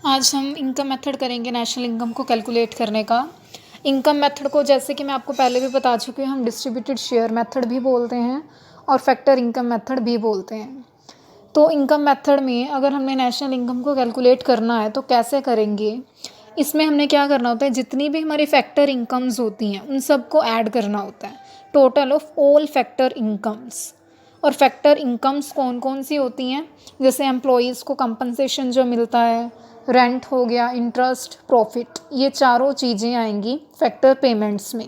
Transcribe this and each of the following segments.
आज हम income method करेंगे नेशनल इनकम को कैलकुलेट करने का। इनकम मेथड को जैसे कि मैं आपको पहले भी बता चुकी हूँ, हम डिस्ट्रीब्यूटेड शेयर मेथड भी बोलते हैं और फैक्टर इनकम मेथड भी बोलते हैं। तो इनकम मेथड में अगर हमने नेशनल इनकम को कैलकुलेट करना है तो कैसे करेंगे, इसमें हमने क्या करना होता है, जितनी भी हमारी फैक्टर इनकम्स होती हैं उन सबको ऐड करना होता है, total of all factor incomes. और फैक्टर इनकम्स कौन कौन सी होती हैं, जैसे एम्प्लॉयज़ को कंपनसेशन जो मिलता है, रेंट हो गया, इंटरेस्ट, प्रॉफिट, ये चारों चीज़ें आएंगी फैक्टर पेमेंट्स में,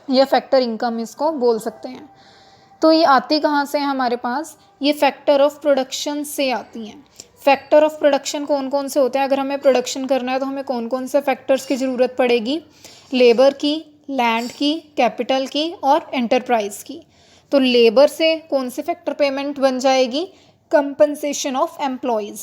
या फैक्टर इनकम इसको बोल सकते हैं। तो ये आती कहाँ से है हमारे पास, ये फैक्टर ऑफ प्रोडक्शन से आती हैं। फैक्टर ऑफ प्रोडक्शन कौन कौन से होते हैं, अगर हमें प्रोडक्शन करना है तो हमें कौन कौन से फैक्टर्स की ज़रूरत पड़ेगी, लेबर की, लैंड की, कैपिटल की और एंटरप्राइज की। तो लेबर से कौन सी फैक्टर पेमेंट बन जाएगी, कंपनसेशन ऑफ एम्प्लॉयज़,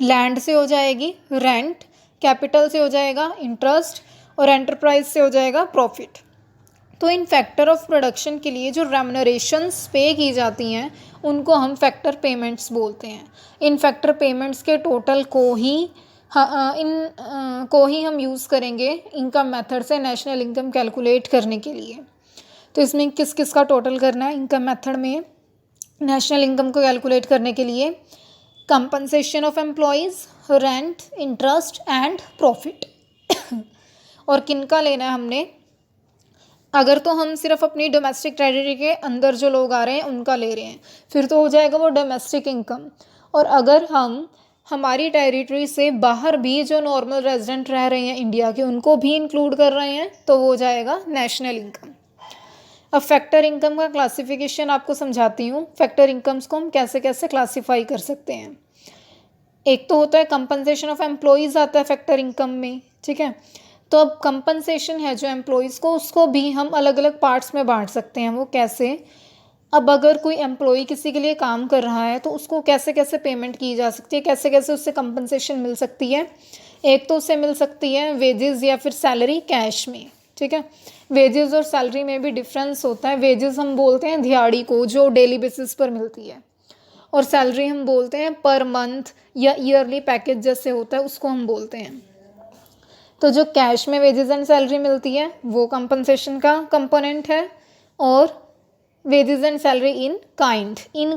लैंड से हो जाएगी रेंट, कैपिटल से हो जाएगा इंटरेस्ट और एंटरप्राइज से हो जाएगा प्रॉफिट। तो इन फैक्टर ऑफ प्रोडक्शन के लिए जो रेम्यूनरेशंस पे की जाती हैं उनको हम फैक्टर पेमेंट्स बोलते हैं। इन फैक्टर पेमेंट्स के टोटल को ही हम यूज़ करेंगे इनकम मेथड से नेशनल इनकम कैलकुलेट करने के लिए। तो इसमें किस किस का टोटल करना है इनकम मेथड में नेशनल इनकम को कैलकुलेट करने के लिए, compensation of employees, rent, interest and profit. और किन का लेना है हमने, अगर तो हम सिर्फ अपनी डोमेस्टिक टेरिटरी के अंदर जो लोग आ रहे हैं उनका ले रहे हैं फिर तो हो जाएगा वो डोमेस्टिक इनकम। और अगर हम हमारी टेरिटरी से बाहर भी जो नॉर्मल रेजिडेंट रह रहे हैं इंडिया के उनको भी इंक्लूड कर रहे हैं तो वो हो जाएगा नेशनल इनकम। अब फैक्टर इनकम का क्लासिफिकेशन आपको समझाती हूँ। फैक्टर इनकम्स को हम कैसे कैसे क्लासीफाई कर सकते हैं। एक तो होता है कंपनसेशन ऑफ एम्प्लॉयज़ आता है फैक्टर इनकम में, ठीक है। तो अब कंपनसेशन है जो एम्प्लॉयज़ को, उसको भी हम अलग अलग पार्ट्स में बांट सकते हैं। वो कैसे, अब अगर कोई एम्प्लॉय किसी के लिए काम कर रहा है तो उसको कैसे कैसे पेमेंट की जा सकती है, कैसे कैसे उससे कंपनसेशन मिल सकती है। एक तो उससे मिल सकती है वेजेस या फिर सैलरी कैश में, ठीक है। वेजेस और सैलरी में भी डिफरेंस होता है। वेजेस हम बोलते हैं दिहाड़ी को जो डेली बेसिस पर मिलती है, और सैलरी हम बोलते हैं पर मंथ या ईयरली पैकेज जैसे होता है उसको हम बोलते हैं। तो जो कैश में वेजेस एंड सैलरी मिलती है वो कंपनसेशन का कंपोनेंट है, और wages and salary in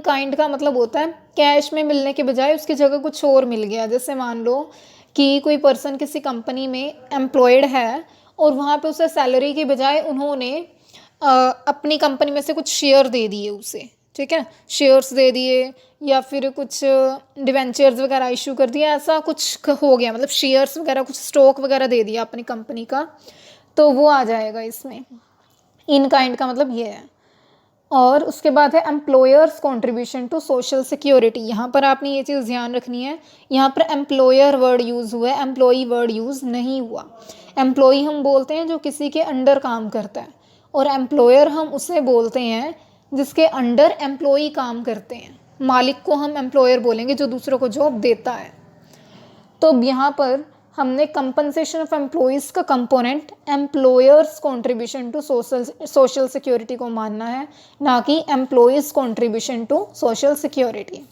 kind का मतलब होता है कैश में मिलने के बजाय उसकी जगह कुछ और मिल गया। जैसे मान लो कि कोई पर्सन किसी कंपनी में एम्प्लॉयड है और वहाँ पे उसे सैलरी के बजाय उन्होंने अपनी कंपनी में से कुछ शेयर दे दिए उसे, ठीक है, शेयर्स दे दिए या फिर कुछ डिवेंचर्स वगैरह इशू कर दिया, ऐसा कुछ हो गया, मतलब शेयर्स वगैरह कुछ स्टॉक वगैरह दे दिया अपनी कंपनी का, तो वो आ जाएगा इसमें। इन काइंड का मतलब ये है। और उसके बाद है employers contribution to social security. यहाँ पर आपने ये चीज़ ध्यान रखनी है, यहाँ पर एम्प्लॉयर वर्ड यूज़ हुआ है, एम्प्लॉई वर्ड यूज़ नहीं हुआ। एम्प्लॉई हम बोलते हैं जो किसी के अंडर काम करता है, और एम्प्लॉयर हम उसे बोलते हैं जिसके अंडर एम्प्लॉई काम करते हैं। मालिक को हम एम्प्लॉयर बोलेंगे जो दूसरों को जॉब देता है। तो यहाँ पर हमने कंपनसेशन ऑफ एम्प्लॉयज़ का component employers contribution to social security को मानना है, ना कि employees contribution to social security.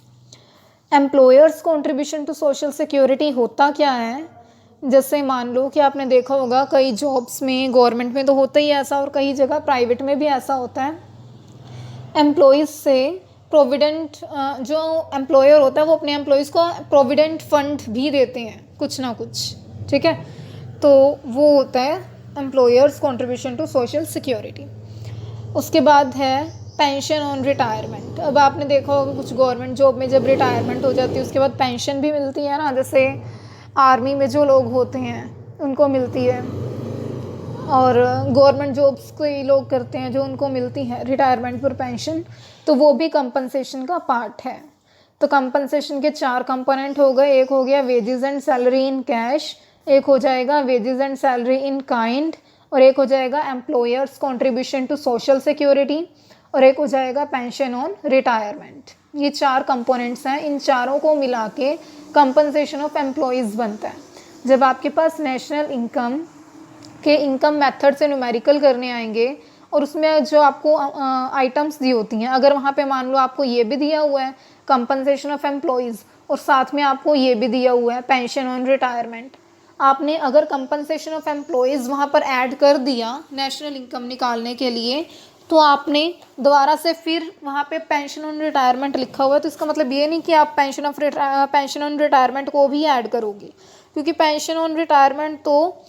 Employers contribution to social security होता क्या है, जैसे मान लो कि आपने देखा होगा कई जॉब्स में, गवर्नमेंट में तो होता ही ऐसा और कई जगह प्राइवेट में भी ऐसा होता है, एम्प्लॉयज़ से प्रोविडेंट, जो एम्प्लॉयर होता है वो अपने एम्प्लॉयज़ को प्रोविडेंट फंड भी देते हैं कुछ ना कुछ, ठीक है। तो वो होता है employers contribution to social security. उसके बाद है पेंशन ऑन रिटायरमेंट। अब आपने देखा होगा कुछ गवर्नमेंट जॉब में जब रिटायरमेंट हो जाती है उसके बाद पेंशन भी मिलती है ना, जैसे आर्मी में जो लोग होते हैं उनको मिलती है, और गवर्नमेंट जॉब्स कोई लोग करते हैं जो उनको मिलती है रिटायरमेंट पर पेंशन, तो वो भी कंपनसेशन का पार्ट है। तो कंपनसेशन के 4 कंपोनेंट हो गए। एक हो गया wages and salary in cash, एक हो जाएगा wages and salary in kind, और एक हो जाएगा employers contribution to social security, और एक हो जाएगा पेंशन ऑन रिटायरमेंट। ये 4 कंपोनेंट्स हैं, इन चारों को मिला के कंपनसेशन ऑफ एम्प्लॉयज़ बनता है। जब आपके पास नेशनल इनकम के इनकम मेथड से न्यूमेरिकल करने आएंगे और उसमें जो आपको आइटम्स दी होती हैं, अगर वहाँ पे मान लो आपको ये भी दिया हुआ है कंपनसेशन ऑफ एम्प्लॉयज़ और साथ में आपको ये भी दिया हुआ है पेंशन ऑन रिटायरमेंट। आपने अगर कंपनसेशन ऑफ एम्प्लॉयज़ वहाँ पर ऐड कर दिया नेशनल इनकम निकालने के लिए, तो आपने दोबारा से फिर वहाँ पे पेंशन ऑन रिटायरमेंट लिखा हुआ है, तो इसका मतलब ये नहीं कि आप पेंशन ऑन रिटायरमेंट को भी ऐड करोगे, क्योंकि पेंशन ऑन रिटायरमेंट तो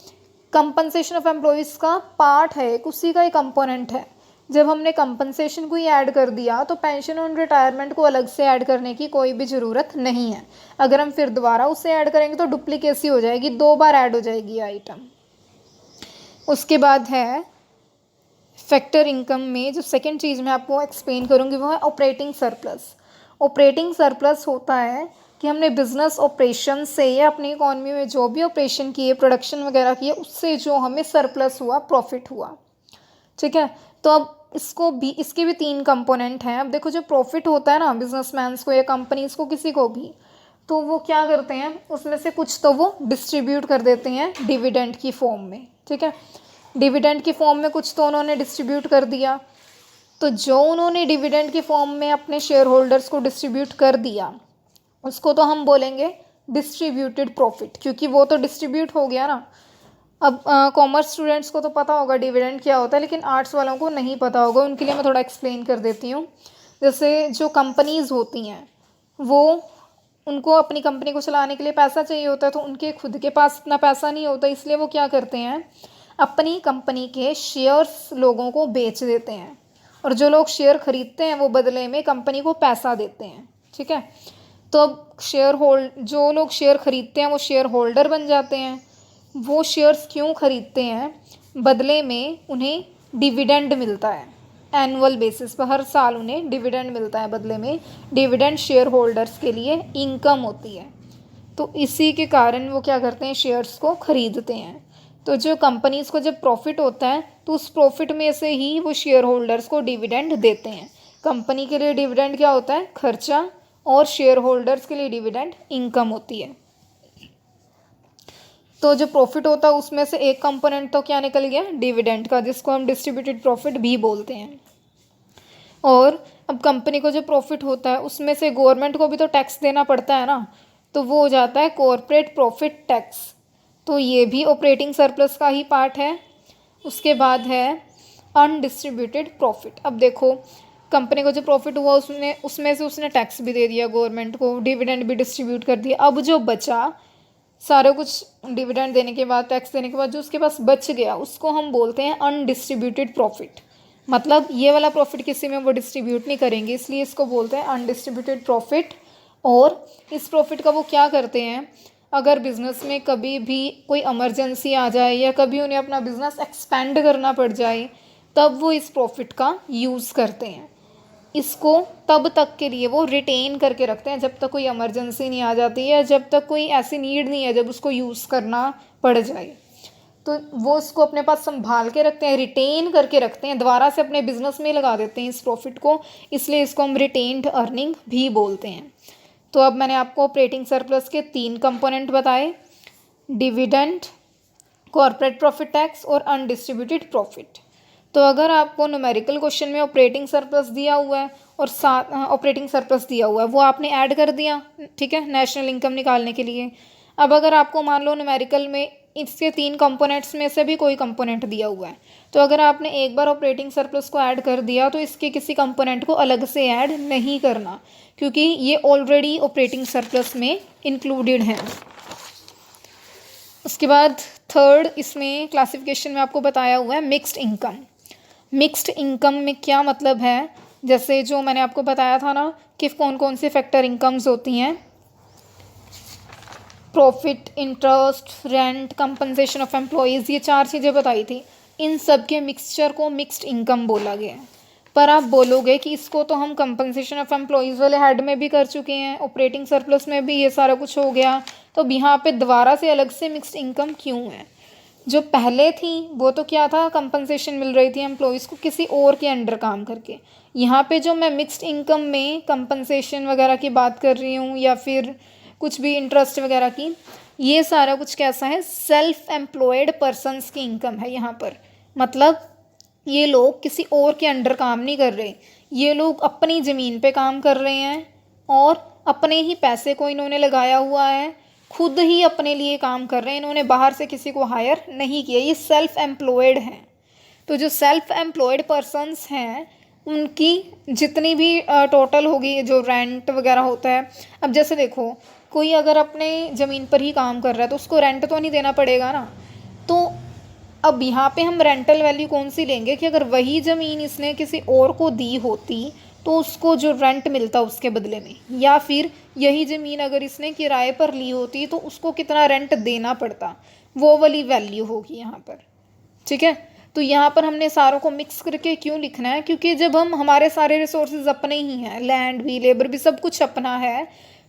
कंपनसेशन ऑफ एम्प्लॉयज़ का पार्ट है, एक उसी का ही कंपोनेंट है। जब हमने कंपनसेशन को ही ऐड कर दिया तो पेंशन ऑन रिटायरमेंट को अलग से ऐड करने की कोई भी ज़रूरत नहीं है। अगर हम फिर दोबारा उसे ऐड करेंगे तो डुप्लीकेसी हो जाएगी, 2 बार ऐड हो जाएगी ये आइटम। उसके बाद है फैक्टर इनकम में जो सेकंड चीज़ मैं आपको एक्सप्लेन करूँगी वो है ऑपरेटिंग सरप्लस। ऑपरेटिंग सरप्लस होता है कि हमने बिजनेस ऑपरेशन से या अपनी इकॉनमी में जो भी ऑपरेशन किए, प्रोडक्शन वगैरह किए, उससे जो हमें सरप्लस हुआ, प्रॉफिट हुआ, ठीक है। तो अब इसके भी 3 कंपोनेंट हैं। अब देखो, जो प्रॉफिट होता है ना बिजनेसमैन्स को या कंपनीज को, किसी को भी, तो वो क्या करते हैं, उसमें से कुछ तो वो डिस्ट्रीब्यूट कर देते हैं डिविडेंड की फॉर्म में, ठीक है। डिविडेंड की फॉर्म में कुछ तो उन्होंने डिस्ट्रीब्यूट कर दिया, तो जो उन्होंने डिविडेंड की फॉर्म में अपने शेयर होल्डर्स को डिस्ट्रीब्यूट कर दिया उसको तो हम बोलेंगे डिस्ट्रीब्यूटेड प्रॉफिट, क्योंकि वो तो डिस्ट्रीब्यूट हो गया ना। अब कॉमर्स स्टूडेंट्स को तो पता होगा डिविडेंड क्या होता है, लेकिन आर्ट्स वालों को नहीं पता होगा, उनके लिए मैं थोड़ा एक्सप्लेन कर देती हूँ। जैसे जो कंपनीज़ होती हैं वो, उनको अपनी कंपनी को चलाने के लिए पैसा चाहिए होता है, तो उनके खुद के पास इतना पैसा नहीं होता, इसलिए वो क्या करते हैं, अपनी कंपनी के शेयर्स लोगों को बेच देते हैं, और जो लोग शेयर खरीदते हैं वो बदले में कंपनी को पैसा देते हैं, ठीक है। तो अब जो लोग शेयर खरीदते हैं वो शेयर होल्डर बन जाते हैं। वो शेयर्स क्यों खरीदते हैं, बदले में उन्हें डिविडेंड मिलता है, एनुअल बेसिस पर हर साल उन्हें डिविडेंड मिलता है बदले में। डिविडेंड शेयर होल्डर्स के लिए इनकम होती है, तो इसी के कारण वो क्या करते हैं, शेयर्स को खरीदते हैं। तो जो कंपनीज़ को जब प्रॉफिट होता है तो उस प्रॉफिट में से ही वो शेयर होल्डर्स को डिविडेंड देते हैं। कंपनी के लिए डिविडेंड क्या होता है, खर्चा, और शेयर होल्डर्स के लिए डिविडेंड इनकम होती है। तो जो प्रॉफिट होता है उसमें से एक कंपोनेंट तो क्या निकल गया, डिविडेंड का, जिसको हम डिस्ट्रीब्यूटेड प्रॉफिट भी बोलते हैं। और अब कंपनी को जो प्रॉफिट होता है उसमें से गवर्नमेंट को भी तो टैक्स देना पड़ता है ना, तो वो हो जाता है कॉरपोरेट प्रॉफिट टैक्स, तो ये भी ऑपरेटिंग सरप्लस का ही पार्ट है। उसके बाद है अनडिस्ट्रीब्यूटेड प्रॉफिट। अब देखो, कंपनी को जो प्रॉफिट हुआ उसमें से उसने टैक्स भी दे दिया गवर्नमेंट को, डिविडेंड भी डिस्ट्रीब्यूट कर दिया, अब जो बचा सारा कुछ डिविडेंड देने के बाद, टैक्स देने के बाद जो उसके पास बच गया उसको हम बोलते हैं अनडिस्ट्रीब्यूटेड प्रॉफिट। मतलब ये वाला प्रॉफिट किसी में वो डिस्ट्रीब्यूट नहीं करेंगे, इसलिए इसको बोलते हैं अनडिस्ट्रीब्यूटेड प्रॉफिट। और इस प्रॉफिट का वो क्या करते हैं, अगर बिज़नेस में कभी भी कोई इमरजेंसी आ जाए या कभी उन्हें अपना बिज़नेस एक्सपेंड करना पड़ जाए, तब वो इस प्रॉफिट का यूज़ करते हैं। इसको तब तक के लिए वो रिटेन करके रखते हैं जब तक कोई इमरजेंसी नहीं आ जाती है, जब तक कोई ऐसी नीड नहीं है जब उसको यूज़ करना पड़ जाए, तो वो उसको अपने पास संभाल के रखते हैं, रिटेन करके रखते हैं, दोबारा से अपने बिजनेस में लगा देते हैं इस प्रॉफिट को, इसलिए इसको हम रिटेन्ड अर्निंग भी बोलते हैं। तो अब मैंने आपको ऑपरेटिंग सरप्लस के 3 कंपोनेंट बताए, डिविडेंड, कॉर्पोरेट प्रॉफिट टैक्स और अनडिस्ट्रीब्यूटेड प्रॉफिट। तो अगर आपको न्यूमेरिकल क्वेश्चन में ऑपरेटिंग सरप्लस दिया हुआ है और साथ ऑपरेटिंग सरप्लस दिया हुआ है, वो आपने ऐड कर दिया, ठीक है, नेशनल इनकम निकालने के लिए। अब अगर आपको मान लो न्यूमेरिकल में इसके 3 कंपोनेंट्स में से भी कोई कंपोनेंट दिया हुआ है, तो अगर आपने एक बार ऑपरेटिंग सरप्लस को ऐड कर दिया तो इसके किसी कंपोनेंट को अलग से ऐड नहीं करना, क्योंकि ये ऑलरेडी ऑपरेटिंग सरप्लस में इंक्लूडेड है। उसके बाद थर्ड इसमें क्लासिफिकेशन में आपको बताया हुआ है मिक्स्ड इनकम। मिक्स्ड इनकम में क्या मतलब है, जैसे जो मैंने आपको बताया था ना कि कौन कौन सी फैक्टर इनकम्स होती हैं, profit, interest, rent, compensation of employees, ये 4 चीज़ें बताई थी, इन सब के मिक्सचर को मिक्स्ड इनकम बोला गया है। पर आप बोलोगे कि इसको तो हम कंपनसेशन ऑफ एम्प्लॉयज़ वाले हेड में भी कर चुके हैं, ऑपरेटिंग सरप्लस में भी ये सारा कुछ हो गया, तो अब यहाँ पे दोबारा से अलग से मिक्स्ड इनकम क्यों है। जो पहले थी वो तो क्या था, कंपनसेशन मिल रही थी एम्प्लॉयज़ को किसी और के अंडर काम करके। यहाँ पे जो मैं मिक्स्ड इनकम में कंपनसेशन वगैरह की बात कर रही हूँ या फिर कुछ भी इंटरेस्ट वगैरह की, ये सारा कुछ कैसा है, सेल्फ एम्प्लॉयड पर्सनस की इनकम है यहाँ पर। मतलब ये लोग किसी और के अंडर काम नहीं कर रहे, ये लोग अपनी ज़मीन पे काम कर रहे हैं और अपने ही पैसे को इन्होंने लगाया हुआ है, खुद ही अपने लिए काम कर रहे हैं, इन्होंने बाहर से किसी को हायर नहीं किया, ये सेल्फ एम्प्लॉयड हैं। तो जो सेल्फ एम्प्लॉयड पर्सन्स हैं उनकी जितनी भी टोटल होगी जो रेंट वगैरह होता है, अब जैसे देखो कोई अगर अपने ज़मीन पर ही काम कर रहा है तो उसको रेंट तो नहीं देना पड़ेगा ना। तो अब यहाँ पे हम रेंटल वैल्यू कौन सी लेंगे कि अगर वही ज़मीन इसने किसी और को दी होती तो उसको जो रेंट मिलता उसके बदले में, या फिर यही ज़मीन अगर इसने किराए पर ली होती तो उसको कितना रेंट देना पड़ता, वो वाली वैल्यू होगी यहाँ पर। ठीक है, तो यहाँ पर हमने सारों को मिक्स करके क्यों लिखना है, क्योंकि जब हम हमारे सारे रिसोर्सेज अपने ही हैं, लैंड भी लेबर भी सब कुछ अपना है,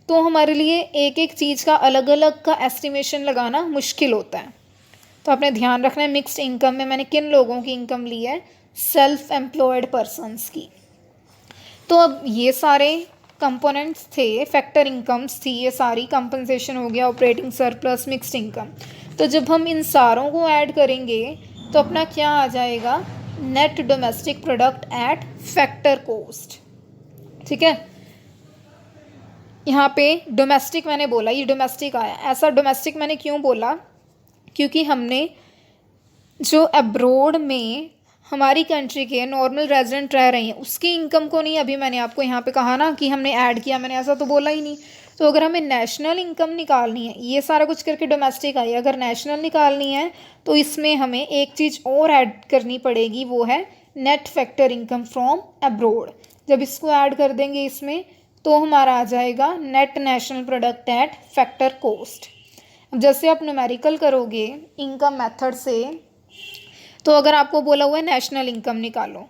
तो हमारे लिए एक एक चीज़ का अलग अलग का एस्टिमेशन लगाना मुश्किल होता है। तो आपने ध्यान रखना है मिक्स्ड इनकम में मैंने किन लोगों की इनकम ली है, सेल्फ एम्प्लॉयड पर्सन्स की। तो अब ये सारे कंपोनेंट्स थे, फैक्टर इनकम्स थी ये सारी, कंपनसेशन हो गया, ऑपरेटिंग सरप्लस, मिक्स्ड इनकम। तो जब हम इन सारों को ऐड करेंगे तो अपना क्या आ जाएगा, net domestic product at factor coast. ठीक है, यहाँ पे डोमेस्टिक मैंने बोला, ये डोमेस्टिक आया, ऐसा डोमेस्टिक मैंने क्यों बोला, क्योंकि हमने जो अब्रोड में हमारी कंट्री के नॉर्मल रेजिडेंट रह रहे हैं उसकी इनकम को नहीं, अभी मैंने आपको यहाँ पे कहा ना कि हमने ऐड किया, मैंने ऐसा तो बोला ही नहीं। तो अगर हमें नेशनल इनकम निकालनी है, ये सारा कुछ करके डोमेस्टिक आई, अगर नेशनल निकालनी है तो इसमें हमें एक चीज़ और ऐड करनी पड़ेगी, वो है net factor income from abroad. जब इसको ऐड कर देंगे इसमें तो हमारा आ जाएगा net national product at factor coast. अब जैसे आप न्यूमेरिकल करोगे इनकम मेथड से, तो अगर आपको बोला हुआ है नेशनल इनकम निकालो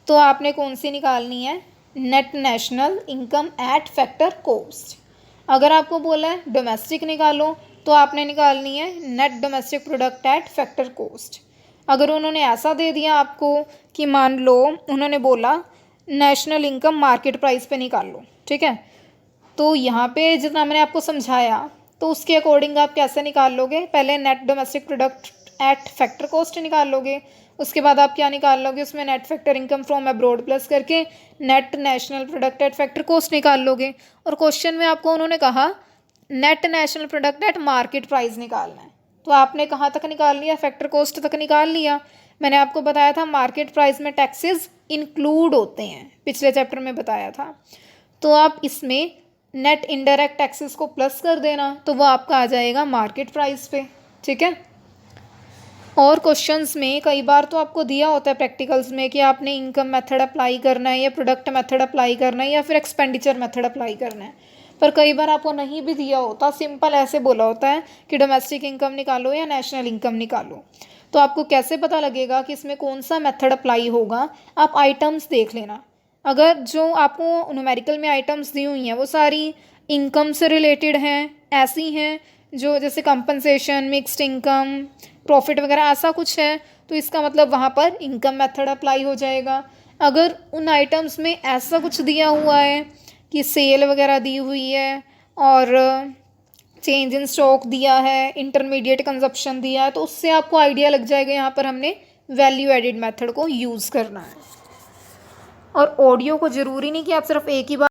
तो आपने कौन सी निकालनी है, net national income eight factor coast. अगर आपको बोला है डोमेस्टिक निकालो तो आपने निकालनी है net domestic product at factor coast. अगर उन्होंने ऐसा दे दिया आपको कि मान लो उन्होंने बोला नेशनल इनकम मार्केट प्राइस पे निकाल लो, ठीक है, तो यहाँ पे जितना मैंने आपको समझाया तो उसके अकॉर्डिंग आप कैसे निकाल लोगे, पहले net domestic product at factor cost निकाल लोगे, उसके बाद आप क्या निकाल लोगे, उसमें net factor income from abroad plus करके net national product at factor cost निकाल लोगे। और क्वेश्चन में आपको उन्होंने कहा net national product at market price निकालना है, तो आपने कहाँ तक निकाल लिया, फैक्टर कोस्ट तक निकाल लिया। मैंने आपको बताया था मार्केट प्राइस में टैक्सेस इंक्लूड होते हैं, पिछले चैप्टर में बताया था। तो आप इसमें नेट इनडायरेक्ट टैक्सेस को प्लस कर देना तो वो आपका आ जाएगा मार्केट प्राइस पे। ठीक है, और क्वेश्चंस में कई बार तो आपको दिया होता है प्रैक्टिकल्स में कि आपने इनकम मेथड अप्लाई करना है या प्रोडक्ट मेथड अप्लाई करना है या फिर एक्सपेंडिचर मेथड अप्लाई करना है, पर कई बार आपको नहीं भी दिया होता, सिंपल ऐसे बोला होता है कि डोमेस्टिक इनकम निकालो या नेशनल इनकम निकालो। तो आपको कैसे पता लगेगा कि इसमें कौन सा मेथड अप्लाई होगा, आप आइटम्स देख लेना। अगर जो आपको न्यूमेरिकल में आइटम्स दी हुई हैं वो सारी इनकम से रिलेटेड हैं, ऐसी हैं जो जैसे कंपनसेशन, मिक्स्ड इनकम, प्रॉफिट वगैरह ऐसा कुछ है, तो इसका मतलब वहाँ पर इनकम मेथड अप्लाई हो जाएगा। अगर उन आइटम्स में ऐसा कुछ दिया हुआ है कि सेल वगैरह दी हुई है और चेंज इन स्टॉक दिया है, इंटरमीडिएट कंजप्शन दिया है, तो उससे आपको आइडिया लग जाएगा यहाँ पर हमने वैल्यू एडिड मेथड को यूज़ करना है। और ऑडियो को ज़रूरी नहीं कि आप सिर्फ एक ही बार